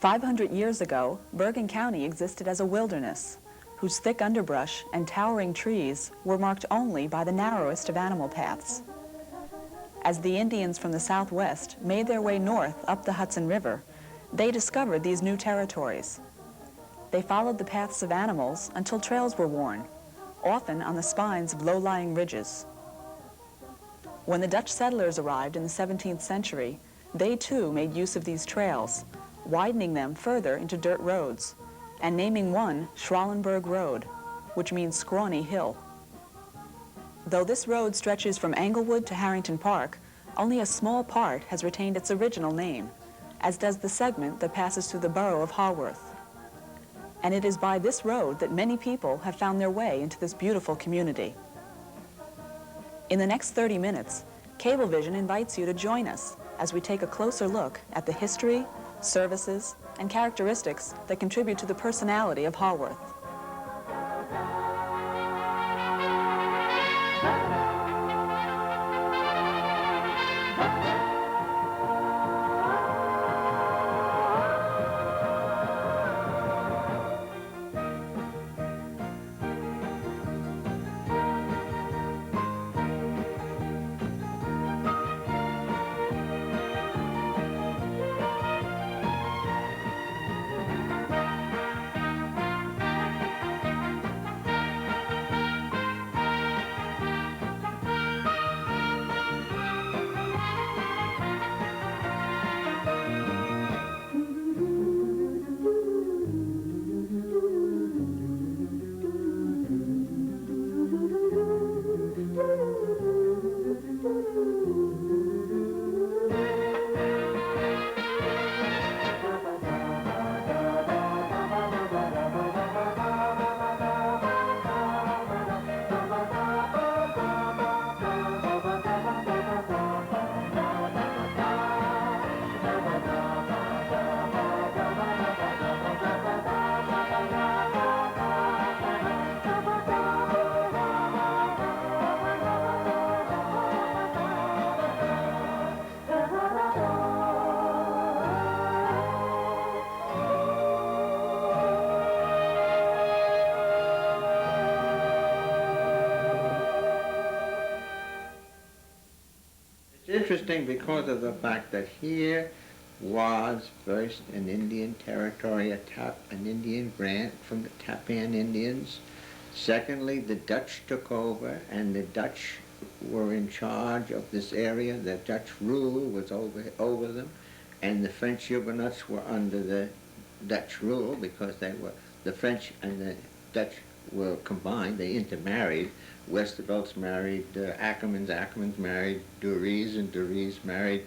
500 years ago, Bergen County existed as a wilderness, whose thick underbrush and towering trees were marked only by the narrowest of animal paths. As the Indians from the southwest made their way north up the Hudson River, they discovered these new territories. They followed the paths of animals until trails were worn, often on the spines of low-lying ridges. When the Dutch settlers arrived in the 17th century, they too made use of these trails, widening them further into dirt roads, and naming one Schralenberg Road, which means scrawny hill. Though this road stretches from Englewood to Harrington Park, only a small part has retained its original name, as does the segment that passes through the borough of Haworth. And it is by this road that many people have found their way into this beautiful community. In the next 30 minutes, Cablevision invites you to join us as we take a closer look at the history, services, and characteristics that contribute to the personality of Haworth. Interesting because of the fact that here was first an Indian territory, an Indian grant from the Tapan Indians. Secondly, the Dutch took over, and the Dutch were in charge of this area. The Dutch rule was over them, and the French Huguenots were under the Dutch rule because the French and the Dutch were combined. They intermarried. Westervelts married Ackermans married Duries, and Duries married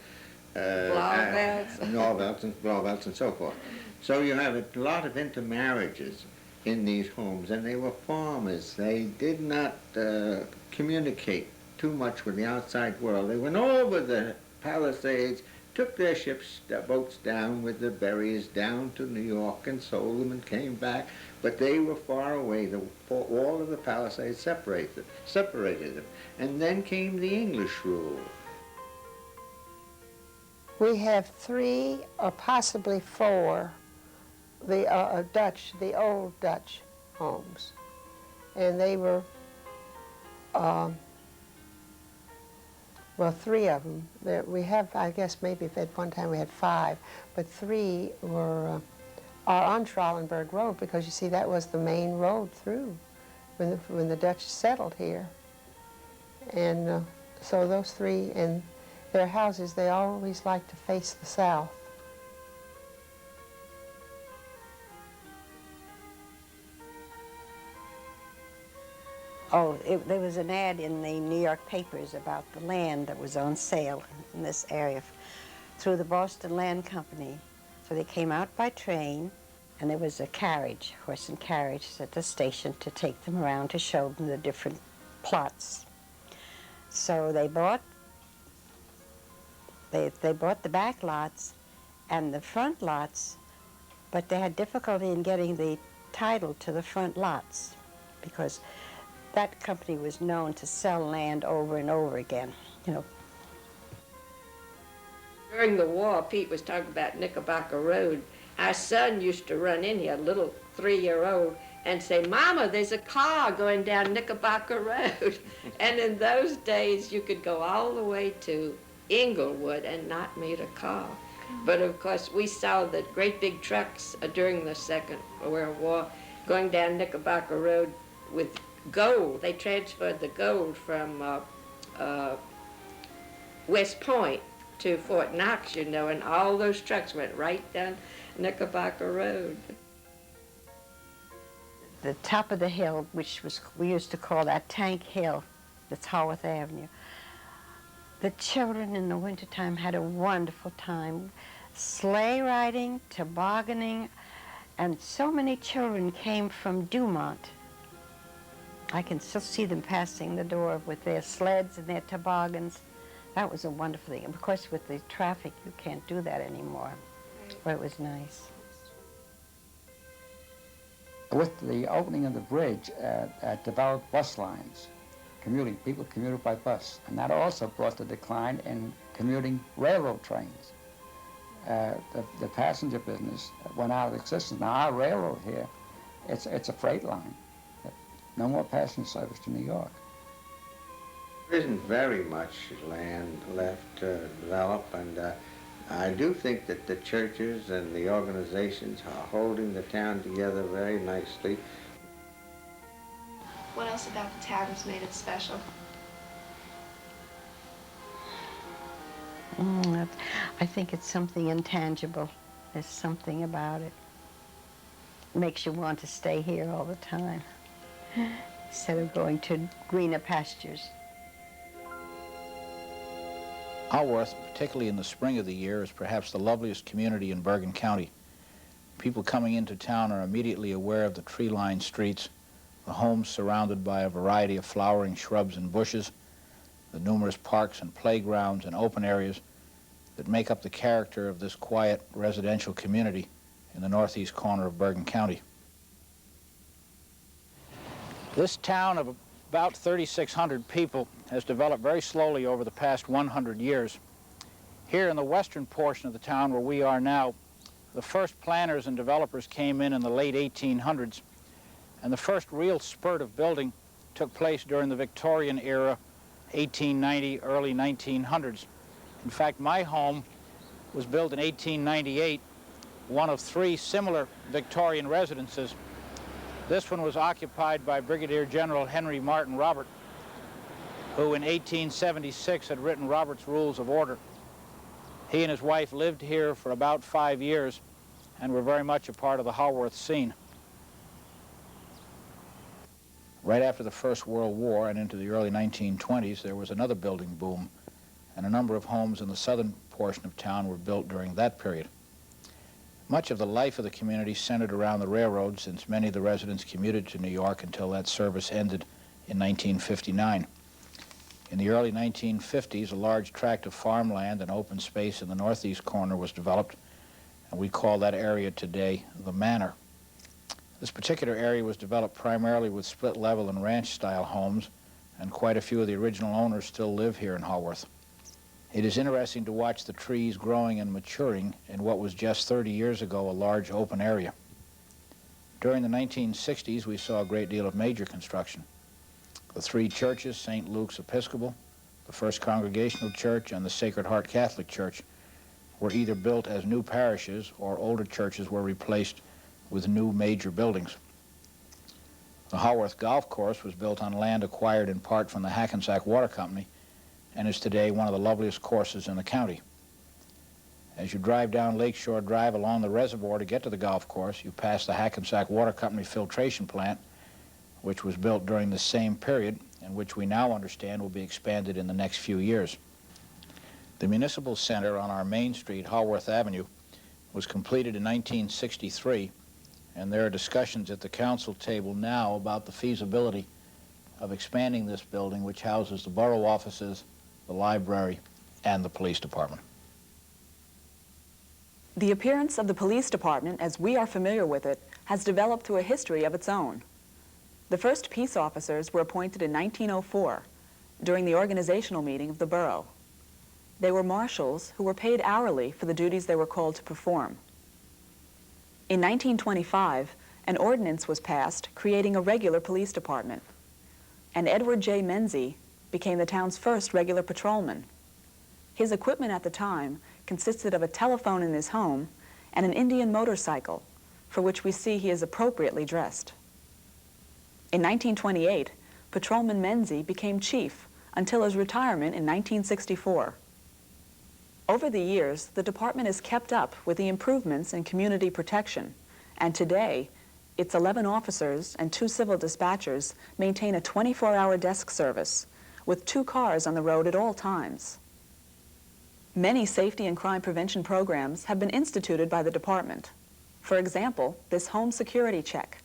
Norvelts and so forth. So you have a lot of intermarriages in these homes, and they were farmers. They did not communicate too much with the outside world. They went over the Palisades, took their boats down with the berries down to New York and sold them and came back, but they were far away. The wall of the Palisades separated them. And then came the English rule. We have 3 or possibly 4 the old Dutch homes. And they were, well, 3 of them. We have, I guess maybe at one time we had 5, but 3 are on Schralenberg Road, because you see that was the main road through when the Dutch settled here. And so those 3, and their houses, they always liked to face the south. Oh, there was an ad in the New York papers about the land that was on sale in this area through the Boston Land Company. So they came out by train, and there was a carriage, horse and carriage, at the station to take them around to show them the different plots. So they bought the back lots and the front lots, but they had difficulty in getting the title to the front lots because that company was known to sell land over and over again, you know. During the war, Pete was talking about Knickerbocker Road, Our son used to run in here, a little 3-year-old, and say, "Mama, there's a car going down Knickerbocker Road." And in those days, you could go all the way to Inglewood and not meet a car. But of course, we saw the great big trucks during the Second World War going down Knickerbocker Road with gold. They transferred the gold from West Point to Fort Knox, you know, and all those trucks went right down Knickerbocker Road. The top of the hill, which we used to call that Tank Hill, that's Haworth Avenue. The children in the wintertime had a wonderful time. Sleigh riding, tobogganing, and so many children came from Dumont. I can still see them passing the door with their sleds and their toboggans. That was a wonderful thing. Of course, with the traffic, you can't do that anymore. But it was nice. With the opening of the bridge, developed bus lines. People commuted by bus. And that also brought the decline in commuting railroad trains. The passenger business went out of existence. Now our railroad here, it's a freight line. No more passenger service to New York. There isn't very much land left to develop, and I do think that the churches and the organizations are holding the town together very nicely. What else about the town has made it special? I think it's something intangible. There's something about it. Makes you want to stay here all the time instead of going to greener pastures. Haworth, particularly in the spring of the year, is perhaps the loveliest community in Bergen County. People coming into town are immediately aware of the tree-lined streets, the homes surrounded by a variety of flowering shrubs and bushes, the numerous parks and playgrounds and open areas that make up the character of this quiet residential community in the northeast corner of Bergen County. This town of about 3,600 people has developed very slowly over the past 100 years. Here in the western portion of the town where we are now, the first planners and developers came in the late 1800s, and the first real spurt of building took place during the Victorian era, 1890, early 1900s. In fact, my home was built in 1898, one of 3 similar Victorian residences. This one was occupied by Brigadier General Henry Martin Robert, who in 1876 had written Robert's Rules of Order. He and his wife lived here for about 5 years and were very much a part of the Haworth scene. Right after the First World War and into the early 1920s, there was another building boom, and a number of homes in the southern portion of town were built during that period. Much of the life of the community centered around the railroad, since many of the residents commuted to New York until that service ended in 1959. In the early 1950s, a large tract of farmland and open space in the northeast corner was developed, and we call that area today the Manor. This particular area was developed primarily with split-level and ranch-style homes, and quite a few of the original owners still live here in Haworth. It is interesting to watch the trees growing and maturing in what was just 30 years ago a large open area. During the 1960s, we saw a great deal of major construction. The 3 churches, St. Luke's Episcopal, the First Congregational Church, and the Sacred Heart Catholic Church, were either built as new parishes or older churches were replaced with new major buildings. The Haworth Golf Course was built on land acquired in part from the Hackensack Water Company and is today one of the loveliest courses in the county. As you drive down Lakeshore Drive along the reservoir to get to the golf course, you pass the Hackensack Water Company filtration plant, which was built during the same period and which we now understand will be expanded in the next few years. The municipal center on our main street, Haworth Avenue, was completed in 1963, and there are discussions at the council table now about the feasibility of expanding this building, which houses the borough offices, the library, and the police department. The appearance of the police department, as we are familiar with it, has developed through a history of its own. The first peace officers were appointed in 1904 during the organizational meeting of the borough. They were marshals who were paid hourly for the duties they were called to perform. In 1925, an ordinance was passed creating a regular police department, and Edward J. Menzie became the town's first regular patrolman. His equipment at the time consisted of a telephone in his home and an Indian motorcycle, for which we see he is appropriately dressed. In 1928, Patrolman Menzie became chief until his retirement in 1964. Over the years, the department has kept up with the improvements in community protection, and today, its 11 officers and 2 civil dispatchers maintain a 24-hour desk service with 2 cars on the road at all times. Many safety and crime prevention programs have been instituted by the department. For example, this home security check.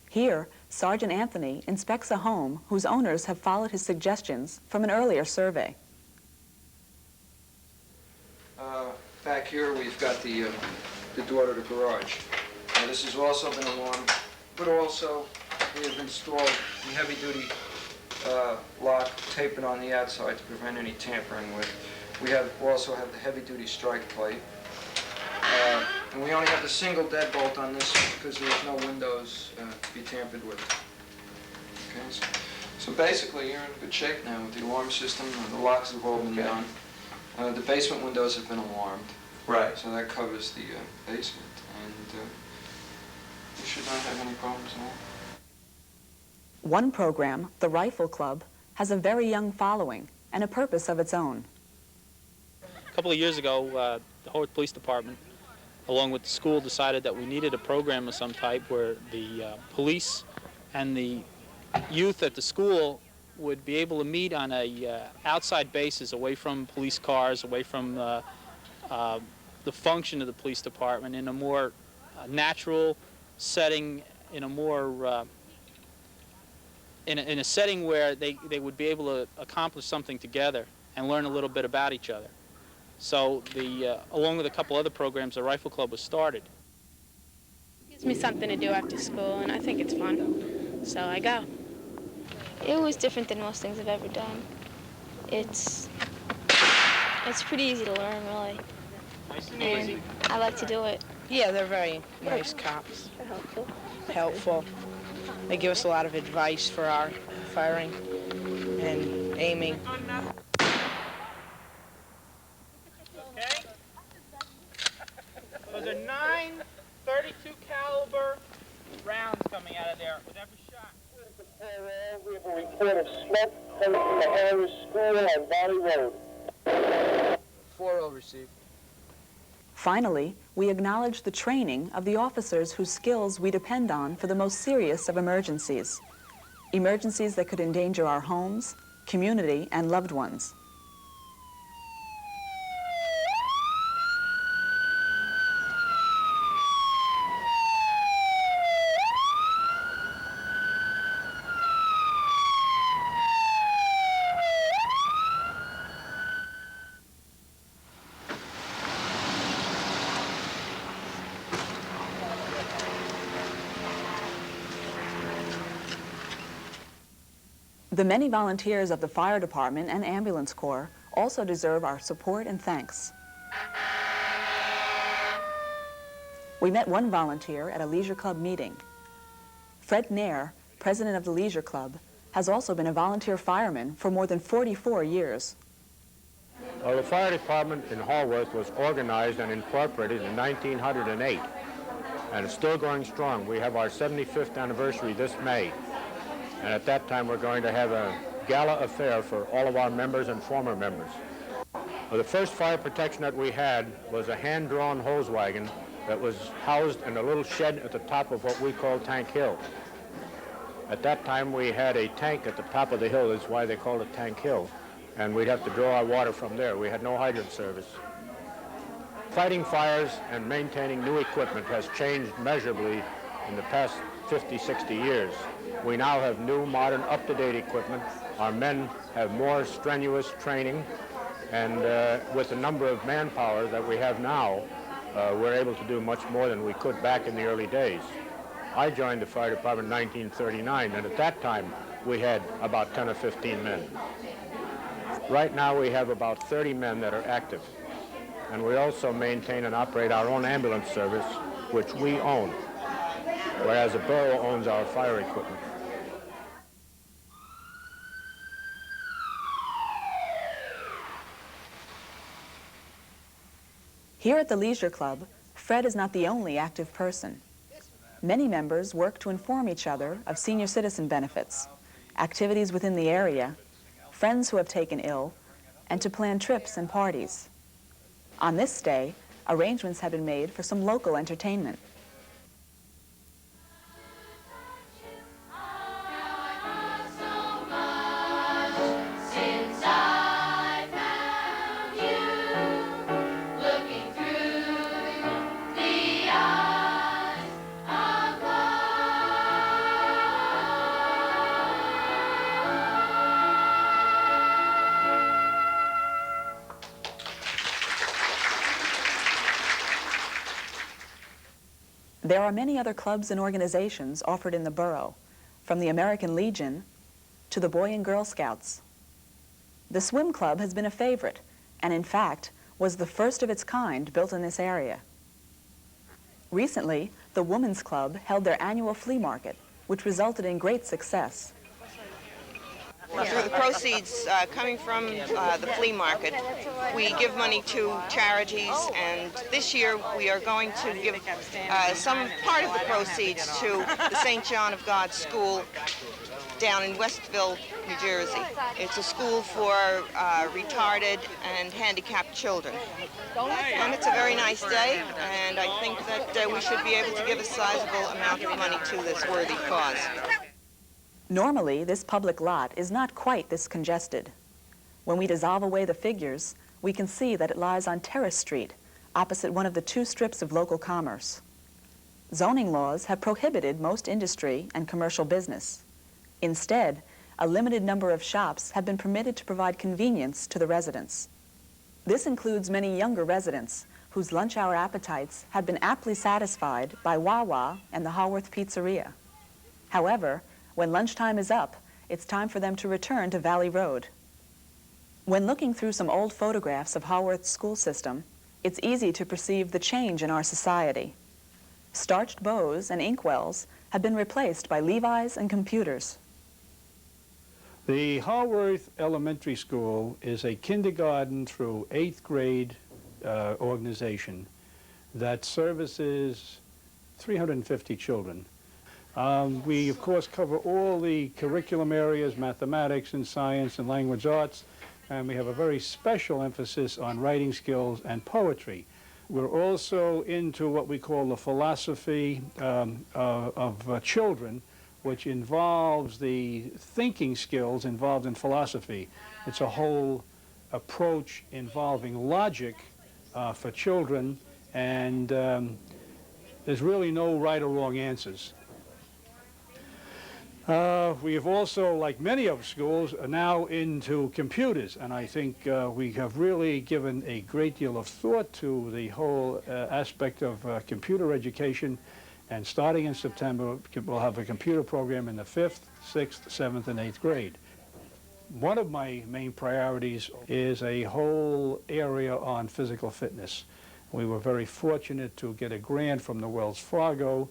Here, Sergeant Anthony inspects a home whose owners have followed his suggestions from an earlier survey. Back here we've got the door to the garage. This has also been alarmed, but also we have installed the heavy-duty lock taping on the outside to prevent any tampering with. We also have the heavy-duty strike plate. And we only have the single deadbolt on this because there's no windows to be tampered with. Okay, so basically you're in good shape now with the alarm system. The locks have all been done. The basement windows have been alarmed. Right. So that covers the basement, and we should not have any problems at all. One program, the Rifle Club, has a very young following and a purpose of its own. A couple of years ago, the Haworth Police Department, along with the school, decided that we needed a program of some type where the police and the youth at the school would be able to meet on a outside basis, away from police cars, away from the function of the police department, in a more natural setting, in a more in a setting where they would be able to accomplish something together and learn a little bit about each other. So along with a couple other programs, the Rifle Club was started. It gives me something to do after school, and I think it's fun, so I go. It was different than most things I've ever done. It's pretty easy to learn, really. Nice and easy. I like to do it. Yeah, they're very nice cops. They're helpful. Helpful. They give us a lot of advice for our firing and aiming. Okay. Those are 9 .32 caliber rounds coming out of there with every shot. We have a report of smoke coming from the Haworth School on Valley Road. 4-0 received. Finally, we acknowledge the training of the officers whose skills we depend on for the most serious of emergencies. Emergencies that could endanger our homes, community, and loved ones. The many volunteers of the fire department and ambulance corps also deserve our support and thanks. We met one volunteer at a leisure club meeting. Fred Nair, president of the leisure club, has also been a volunteer fireman for more than 44 years. Well, the fire department in Haworth was organized and incorporated in 1908, and it's still going strong. We have our 75th anniversary this May. And at that time, we're going to have a gala affair for all of our members and former members. Well, the first fire protection that we had was a hand-drawn hose wagon that was housed in a little shed at the top of what we call Tank Hill. At that time, we had a tank at the top of the hill. That's why they called it Tank Hill. And we'd have to draw our water from there. We had no hydrant service. Fighting fires and maintaining new equipment has changed measurably in the past 50, 60 years. We now have new, modern, up-to-date equipment. Our men have more strenuous training, and with the number of manpower that we have now, we're able to do much more than we could back in the early days. I joined the fire department in 1939, and at that time, we had about 10 or 15 men. Right now, we have about 30 men that are active, and we also maintain and operate our own ambulance service which we own, whereas the borough owns our fire equipment. Here at the Leisure Club, Fred is not the only active person. Many members work to inform each other of senior citizen benefits, activities within the area, friends who have taken ill, and to plan trips and parties. On this day, arrangements have been made for some local entertainment. There are many other clubs and organizations offered in the borough, from the American Legion to the Boy and Girl Scouts. The swim club has been a favorite, and in fact, was the first of its kind built in this area. Recently, the Women's Club held their annual flea market, which resulted in great success. Through the proceeds coming from the flea market, we give money to charities, and this year we are going to give some part of the proceeds to the St. John of God School down in Westville, New Jersey. It's a school for retarded and handicapped children. And it's a very nice day, and I think that we should be able to give a sizable amount of money to this worthy cause. Normally, this public lot is not quite this congested. When we dissolve away the figures, we can see that it lies on Terrace Street, opposite one of the two strips of local commerce. Zoning laws have prohibited most industry and commercial business. Instead, a limited number of shops have been permitted to provide convenience to the residents. This includes many younger residents whose lunch hour appetites have been aptly satisfied by Wawa and the Haworth Pizzeria. However, when lunchtime is up, it's time for them to return to Valley Road. When looking through some old photographs of Haworth's school system, it's easy to perceive the change in our society. Starched bows and inkwells have been replaced by Levi's and computers. The Haworth Elementary School is a kindergarten through 8th grade organization that services 350 children. We, of course, cover all the curriculum areas, mathematics and science and language arts, and we have a very special emphasis on writing skills and poetry. We're also into what we call the philosophy of children, which involves the thinking skills involved in philosophy. It's a whole approach involving logic for children, and there's really no right or wrong answers. We have also, like many of schools, are now into computers, and I think we have really given a great deal of thought to the whole aspect of computer education, and starting in September, we'll have a computer program in the 5th, 6th, 7th, and 8th grade. One of my main priorities is a whole area on physical fitness. We were very fortunate to get a grant from the Wells Fargo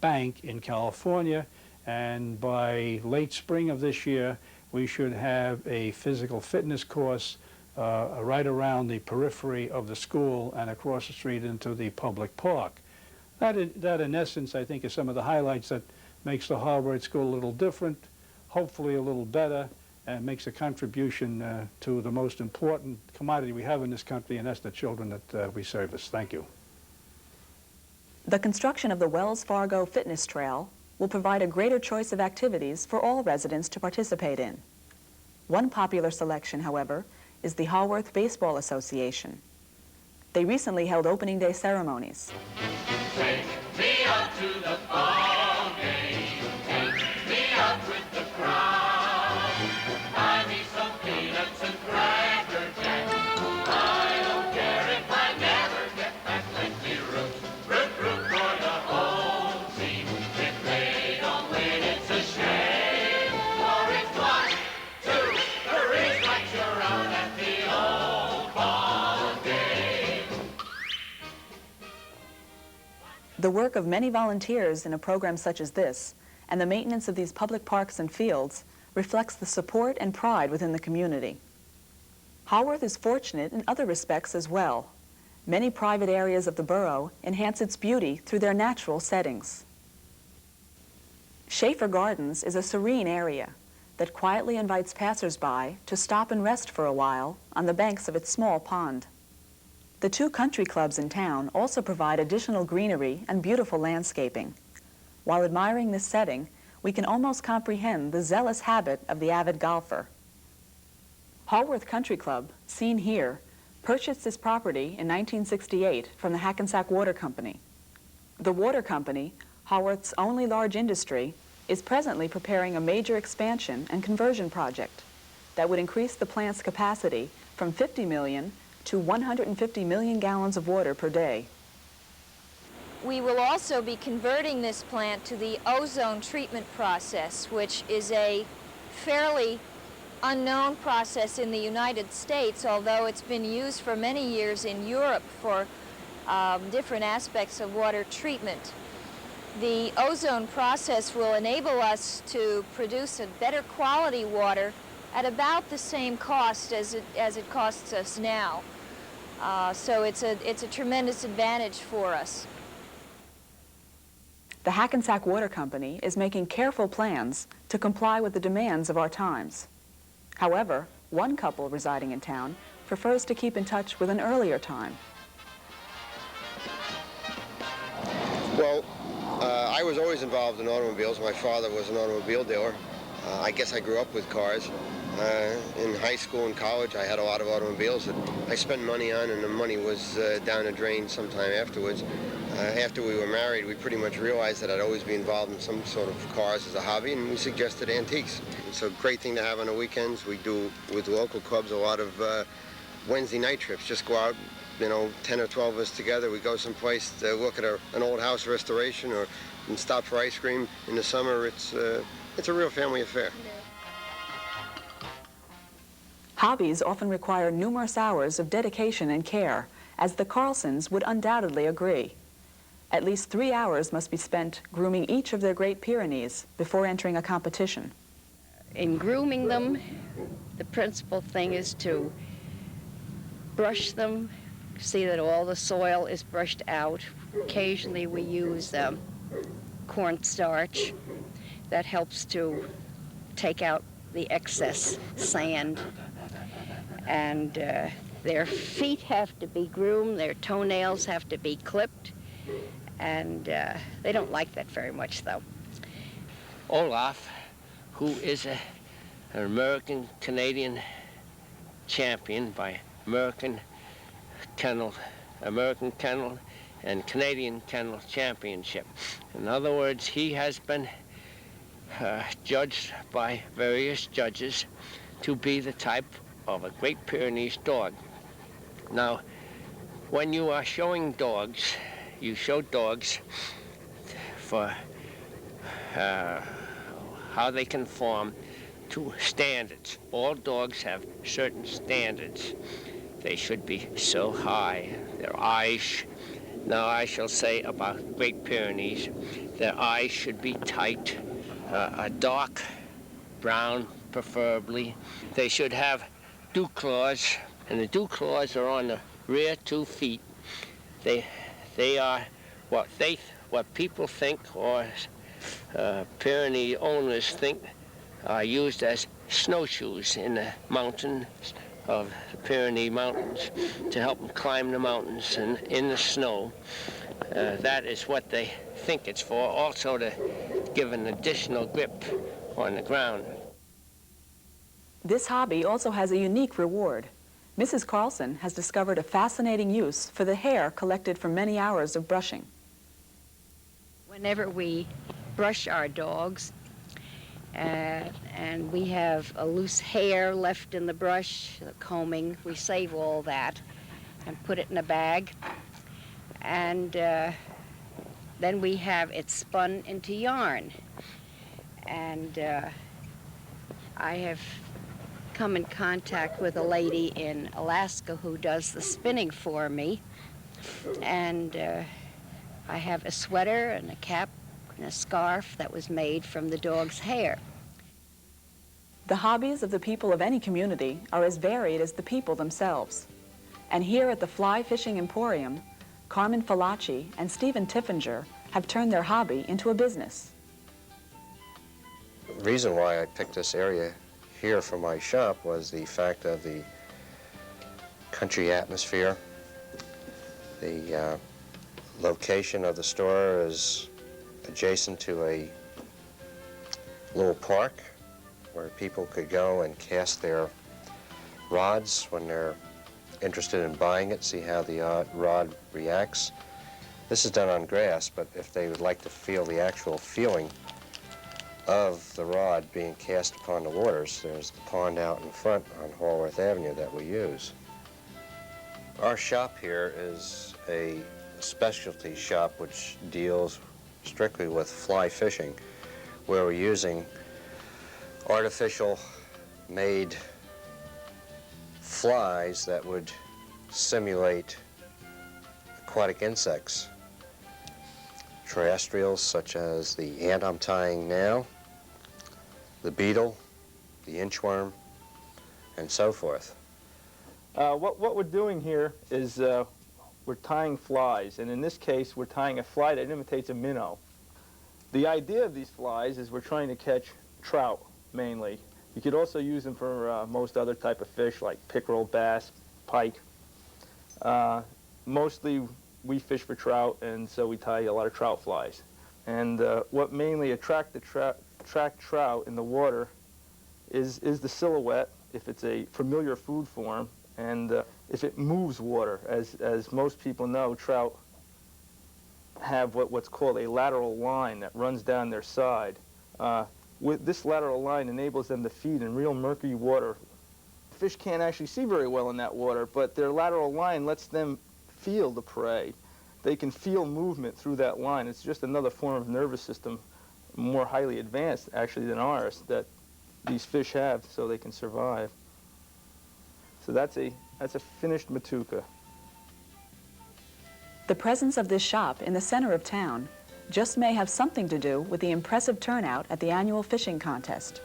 Bank in California, and by late spring of this year, we should have a physical fitness course right around the periphery of the school and across the street into the public park. That in essence, I think, is some of the highlights that makes the Haworth School a little different, hopefully a little better, and makes a contribution to the most important commodity we have in this country, and that's the children that we service. Thank you. The construction of the Wells Fargo Fitness Trail will provide a greater choice of activities for all residents to participate in. One popular selection, however, is the Haworth Baseball Association. They recently held opening day ceremonies. Take me out to the ball game. Take me out with the crowd. Buy me some peanuts and cracker jack. I don't care if I never get back. Let me root, root, root for the home team. If they don't win, it's a shame. For it's 1, 2, 3 strikes you're out at the old ball game. The work of many volunteers in a program such as this, and the maintenance of these public parks and fields, reflects the support and pride within the community. Haworth is fortunate in other respects as well. Many private areas of the borough enhance its beauty through their natural settings. Schaefer Gardens is a serene area that quietly invites passers-by to stop and rest for a while on the banks of its small pond. The two country clubs in town also provide additional greenery and beautiful landscaping. While admiring this setting, we can almost comprehend the zealous habit of the avid golfer. Haworth Country Club, seen here, purchased this property in 1968 from the Hackensack Water Company. The water company, Haworth's only large industry, is presently preparing a major expansion and conversion project that would increase the plant's capacity from 50 million to 150 million gallons of water per day. We will also be converting this plant to the ozone treatment process, which is a fairly unknown process in the United States, although it's been used for many years in Europe for different aspects of water treatment. The ozone process will enable us to produce a better quality water at about the same cost as it costs us now. So it's a tremendous advantage for us. The Hackensack Water Company is making careful plans to comply with the demands of our times. However, one couple residing in town prefers to keep in touch with an earlier time. Well, I was always involved in automobiles. My father was an automobile dealer. I guess I grew up with cars. In high school and college, I had a lot of automobiles that I spent money on, and the money was down the drain sometime afterwards. After we were married, we pretty much realized that I'd always be involved in some sort of cars as a hobby, and we suggested antiques. It's a great thing to have on the weekends. We do, with local clubs, a lot of Wednesday night trips. Just go out, you know, 10 or 12 of us together. We go someplace to look at an old house restoration or and stop for ice cream. In the summer, it's a real family affair. Hobbies often require numerous hours of dedication and care, as the Carlsons would undoubtedly agree. At least 3 hours must be spent grooming each of their Great Pyrenees before entering a competition. In grooming them, the principal thing is to brush them, see that all the soil is brushed out. Occasionally we use cornstarch. That helps to take out the excess sand. And their feet have to be groomed, their toenails have to be clipped, and they don't like that very much, though. Olaf, who is an American-Canadian champion by American Kennel and Canadian Kennel Championship. In other words, he has been judged by various judges to be the type of a Great Pyrenees dog. Now, when you are showing dogs, you show dogs for how they conform to standards. All dogs have certain standards. They should be so high. Their eyes, now I shall say about Great Pyrenees, their eyes should be tight, a dark brown preferably. They should have dew claws, and the dew claws are on the rear 2 feet. They are what people think, or Pyrenee owners think, are used as snowshoes in the mountains of the Pyrenee Mountains to help them climb the mountains and in the snow. That is what they think it's for, also to give an additional grip on the ground. This hobby also has a unique reward. Mrs. Carlson has discovered a fascinating use for the hair collected from many hours of brushing. Whenever we brush our dogs, and we have a loose hair left in the brush, the combing, we save all that and put it in a bag. And then we have it spun into yarn. And I have come in contact with a lady in Alaska who does the spinning for me. And I have a sweater and a cap and a scarf that was made from the dog's hair. The hobbies of the people of any community are as varied as the people themselves. And here at the Fly Fishing Emporium, Carmen Falaci and Stephen Tiffinger have turned their hobby into a business. The reason why I picked this area here for my shop was the fact of the country atmosphere. The location of the store is adjacent to a little park where people could go and cast their rods when they're interested in buying it, see how the rod reacts. This is done on grass, but if they would like to feel the actual feeling of the rod being cast upon the waters, there's the pond out in front on Haworth Avenue that we use. Our shop here is a specialty shop which deals strictly with fly fishing, where we're using artificial made flies that would simulate aquatic insects, terrestrials such as the ant I'm tying now, the beetle, the inchworm, and so forth. What we're doing here is we're tying flies, and in this case we're tying a fly that imitates a minnow. The idea of these flies is we're trying to catch trout mainly. You could also use them for most other type of fish like pickerel, bass, pike. Mostly we fish for trout, and so we tie a lot of trout flies. And what mainly attract trout in the water is the silhouette, if it's a familiar food form, and if it moves water. As most people know, trout have what's called a lateral line that runs down their side. With this lateral line enables them to feed in real murky water. Fish can't actually see very well in that water, but their lateral line lets them feel the prey. They can feel movement through that line. It's just another form of nervous system, more highly advanced actually than ours, that these fish have so they can survive. So that's a finished matuka. The presence of this shop in the center of town just may have something to do with the impressive turnout at the annual fishing contest.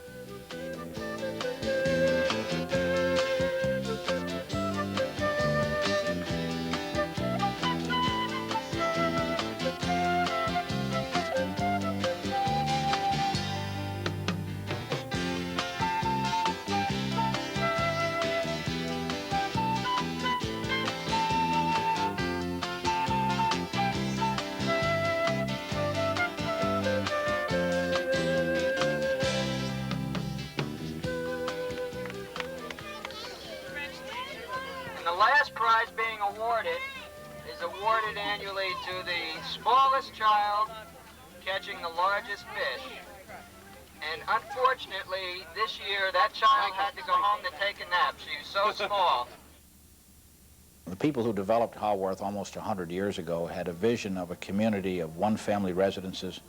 The last prize being awarded is awarded annually to the smallest child catching the largest fish. And unfortunately, this year, that child had to go home to take a nap. She was so small. The people who developed Haworth almost 100 years ago had a vision of a community of one-family residences,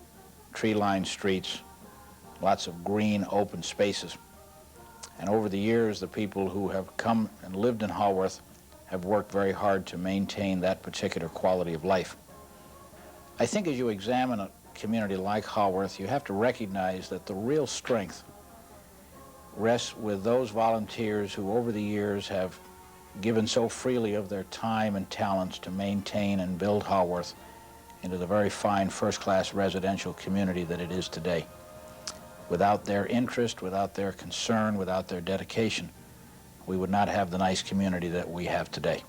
tree-lined streets, lots of green, open spaces. And over the years, the people who have come and lived in Haworth have worked very hard to maintain that particular quality of life. I think as you examine a community like Haworth, you have to recognize that the real strength rests with those volunteers who over the years have given so freely of their time and talents to maintain and build Haworth into the very fine first-class residential community that it is today. Without their interest, without their concern, without their dedication, we would not have the nice community that we have today.